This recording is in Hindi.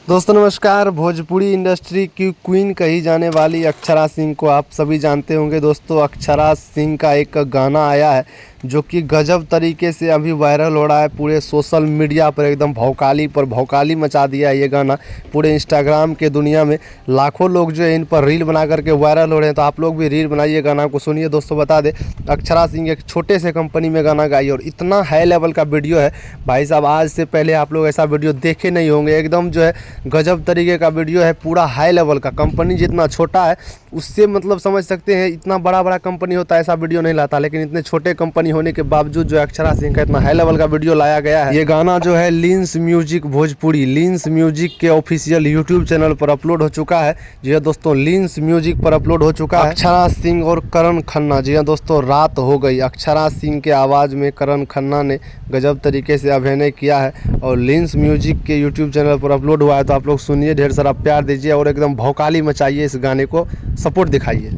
दोस्तों नमस्कार। भोजपुरी इंडस्ट्री की क्वीन कही जाने वाली अक्षरा सिंह को आप सभी जानते होंगे। दोस्तों अक्षरा सिंह का एक गाना आया है जो कि गजब तरीके से अभी वायरल हो रहा है। पूरे सोशल मीडिया पर एकदम भौकाली मचा दिया है ये गाना। पूरे इंस्टाग्राम के दुनिया में लाखों लोग जो है इन पर रील बना करके वायरल हो रहे हैं। तो आप लोग भी रील बनाइए, गाना को सुनिए। दोस्तों बता दें, अक्षरा सिंह एक छोटे से कंपनी में गाना गाई और इतना हाई लेवल का वीडियो है भाई साहब, आज से पहले आप लोग ऐसा वीडियो देखे नहीं होंगे। एकदम जो है गजब तरीके का वीडियो है, पूरा हाई लेवल का। कंपनी जितना छोटा है उससे मतलब समझ सकते हैं इतना बड़ा कंपनी होता है ऐसा वीडियो नहीं लाता, लेकिन इतने छोटे कंपनी होने के बावजूद जो अक्षरा सिंह का इतना हाई लेवल का वीडियो लाया गया है। ये गाना जो है लिंस म्यूजिक भोजपुरी, लिंस म्यूजिक के ऑफिशियल यूट्यूब चैनल पर अपलोड हो चुका है। जी हाँ दोस्तों, लिंस म्यूजिक पर अपलोड हो चुका है। अक्षरा सिंह और करण खन्ना, जी हाँ दोस्तों, रात हो गई। अक्षरा सिंह के आवाज़ में करण खन्ना ने गजब तरीके से अभिनय किया है और लिंस म्यूजिक के यूट्यूब चैनल पर अपलोड हुआ है। तो आप लोग सुनिए, ढेर सारा प्यार दीजिए और एकदम भौकाली मचाइए, इस गाने को सपोर्ट दिखाइए।